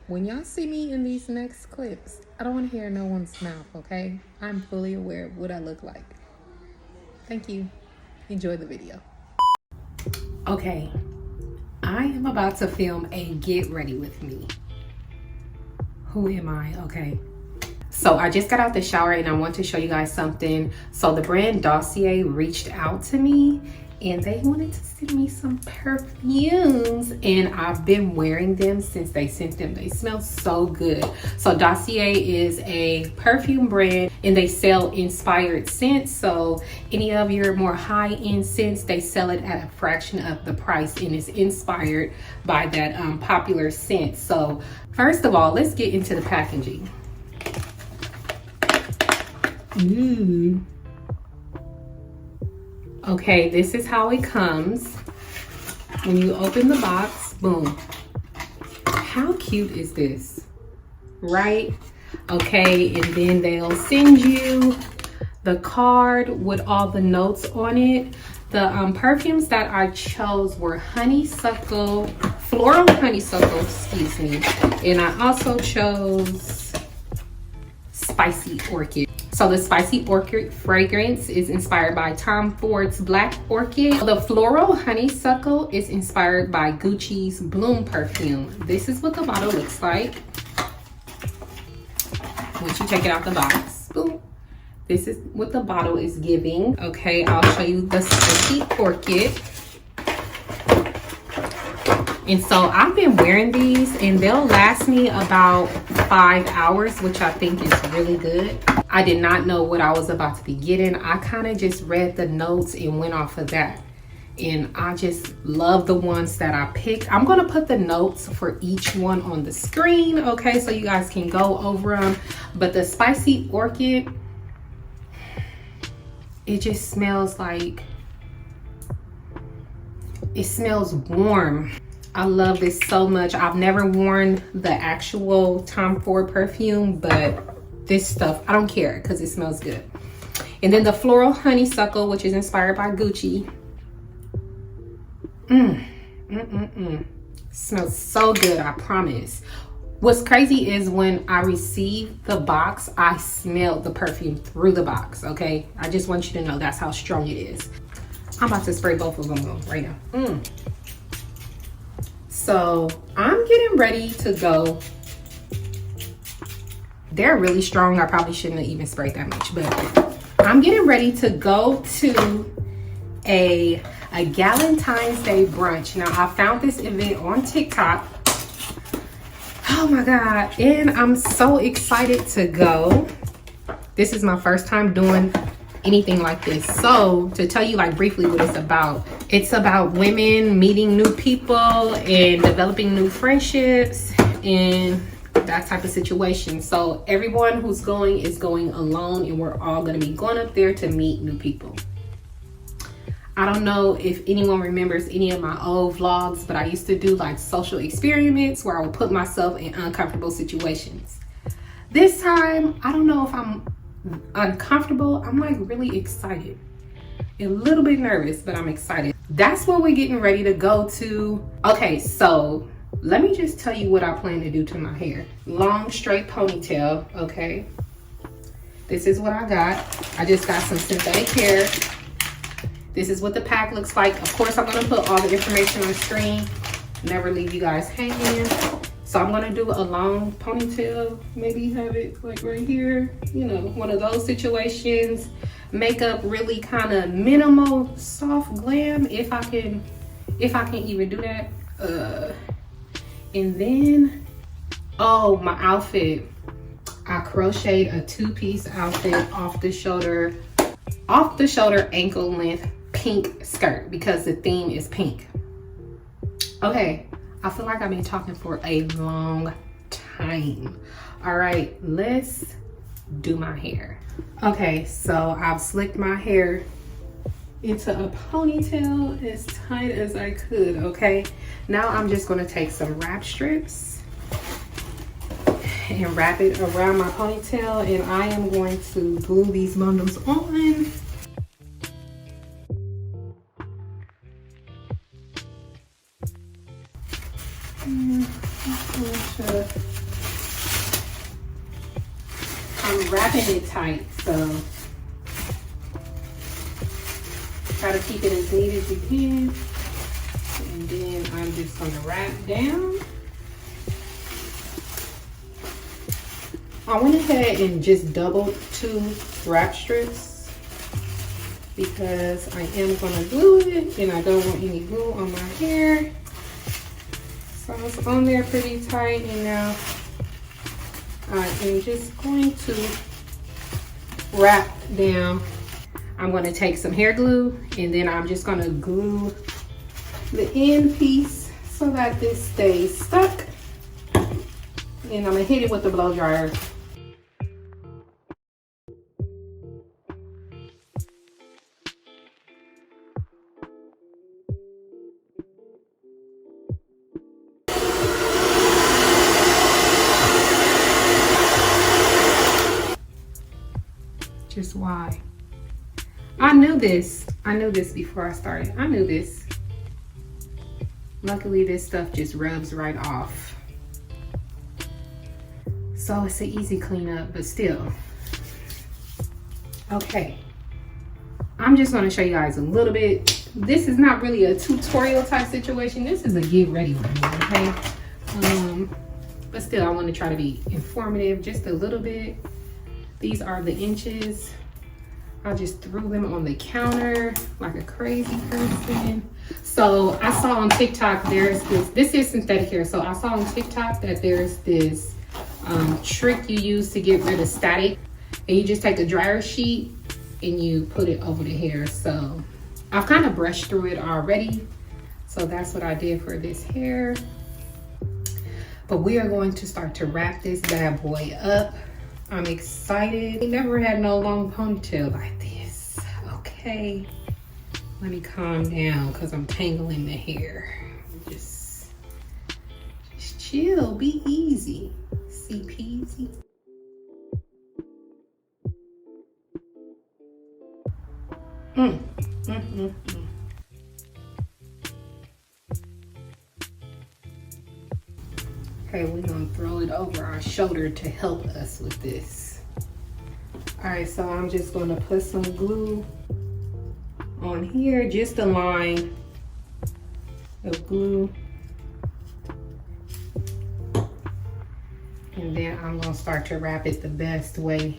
when y'all see me in these next clips, I don't want to hear no one's mouth, okay? I'm fully aware of what I look like. Thank you. Enjoy the video. Okay, I am about to film a get ready with me. Who am I? Okay. So I just got out the shower and I want to show you guys something. So the brand Dossier reached out to me and they wanted to send me some perfumes, and I've been wearing them since they sent them. They smell so good. So Dossier is a perfume brand and they sell inspired scents. So any of your more high-end scents, they sell it at a fraction of the price and it's inspired by that popular scent. So first of all, let's get into the packaging. Ooh. Okay, this is how it comes. When you open the box, boom. How cute is this? Right? Okay, and then they'll send you the card with all the notes on it. The perfumes that I chose were honeysuckle, floral honeysuckle, excuse me. And I also chose spicy orchid. So the spicy orchid fragrance is inspired by Tom Ford's Black Orchid. The floral honeysuckle is inspired by Gucci's Bloom perfume. This is what the bottle looks like once you take it out the box. Boom. This is what the bottle is giving. Okay, I'll show you the spicy orchid. And so I've been wearing these and they'll last me about 5 hours, which I think is really good. I did not know what I was about to be getting. I kind of just read the notes and went off of that. And I just love the ones that I picked. I'm gonna put the notes for each one on the screen, okay, so you guys can go over them. But the spicy orchid, it just smells like, it smells warm. I love this so much. I've never worn the actual Tom Ford perfume, but this stuff, I don't care because it smells good. And then the floral honeysuckle, which is inspired by Gucci. Smells so good, I promise. What's crazy is when I received the box, I smelled the perfume through the box, okay? I just want you to know that's how strong it is. I'm about to spray both of them on right now. So I'm getting ready to go. They're really strong. I probably shouldn't have even sprayed that much, but I'm getting ready to go to a Galentine's Day brunch. Now I found this event on TikTok. Oh my God, and I'm so excited to go. This is my first time doing anything like this. So to tell you like briefly what it's about women meeting new people and developing new friendships and that type of situation. So everyone who's going is going alone and we're all going to be going up there to meet new people. I don't know if anyone remembers any of my old vlogs, but I used to do like social experiments where I would put myself in uncomfortable situations. This time, I don't know if I'm uncomfortable. I'm like really excited, a little bit nervous, but I'm excited. That's what we're getting ready to go to. Okay, so let me just tell you what I plan to do to my hair. Long straight ponytail. Okay, this is what I got. I just got some synthetic hair. This is what the pack looks like. Of course, I'm gonna put all the information on the screen, never leave you guys hanging. So I'm gonna do a long ponytail, maybe have it like right here, you know, one of those situations. Makeup really kind of minimal, soft glam, if I can even do that. And then, oh, my outfit. I crocheted a two-piece outfit off the shoulder ankle length pink skirt because the theme is pink. Okay, I feel like I've been talking for a long time. All right, let's do my hair. Okay, so I've slicked my hair into a ponytail as tight as I could, okay? Now I'm just gonna take some wrap strips and wrap it around my ponytail, and I am going to glue these bundles on. I'm wrapping it tight, so try to keep it as neat as you can. And then I'm just gonna wrap down. I went ahead and just doubled 2 wrap strips because I am gonna glue it and I don't want any glue on my hair. So it's on there pretty tight, and now I am just going to wrap down. I'm going to take some hair glue and then I'm just going to glue the end piece so that this stays stuck. And I'm going to hit it with the blow dryer. Just why? I knew this before I started. I knew this. Luckily, this stuff just rubs right off. So it's an easy cleanup, but still. Okay. I'm just gonna show you guys a little bit. This is not really a tutorial type situation. This is a get ready with me, okay? But still, I want to try to be informative just a little bit. These are the inches. I just threw them on the counter like a crazy person. So I saw on TikTok, there's this is synthetic hair. So I saw on TikTok that there's this trick you use to get rid of static. And you just take a dryer sheet and you put it over the hair. So I've kind of brushed through it already. So that's what I did for this hair. But we are going to start to wrap this bad boy up. I'm excited. I never had no long ponytail like this. Okay, let me calm down because I'm tangling the hair. Just chill, be easy. See peasy. Okay, we're gonna throw it over our shoulder to help us with this. All right, so I'm just gonna put some glue on here, just a line of glue. And then I'm gonna start to wrap it the best way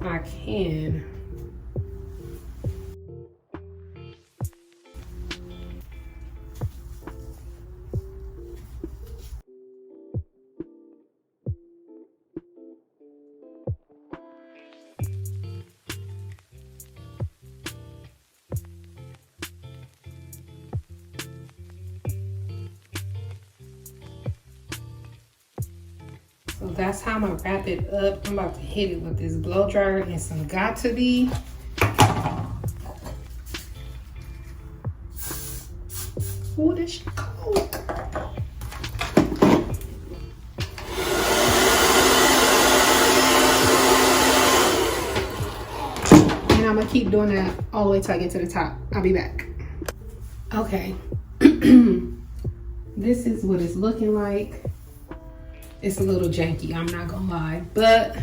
I can. So that's how I'm gonna wrap it up. I'm about to hit it with this blow dryer and some OOTD. Oh, this shit cold. And I'm gonna keep doing that all the way till I get to the top. I'll be back. Okay. This is what it's looking like. It's a little janky, I'm not gonna lie, but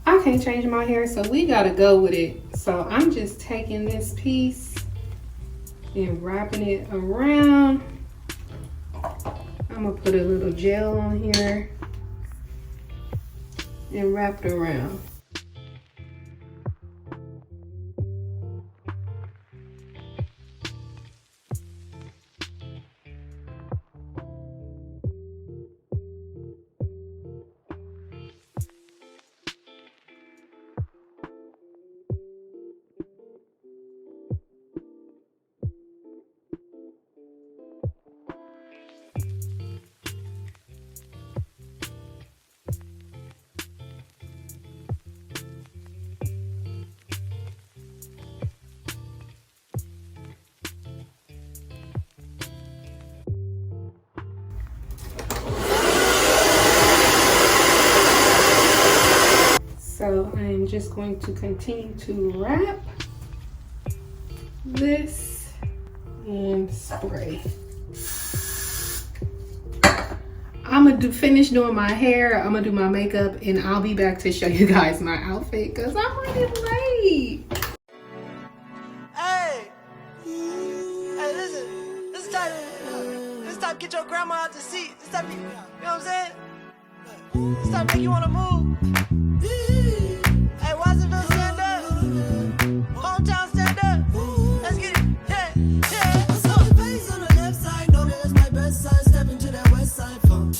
I can't change my hair, so we gotta go with it. So I'm just taking this piece and wrapping it around. I'm gonna put a little gel on here and wrap it around. So I am just going to continue to wrap this and spray. I'm gonna finish doing my hair. I'm gonna do my makeup, and I'll be back to show you guys my outfit because I'm running late. Hey, listen. This time, get your grandma out the seat. This time, you know what I'm saying? This time, make you wanna move. Hey, Watsonville, stand up. Hometown, stand up. Let's get it. Yeah, yeah. I saw your face on the left side. Know that it's my best side. Step into that west side funk.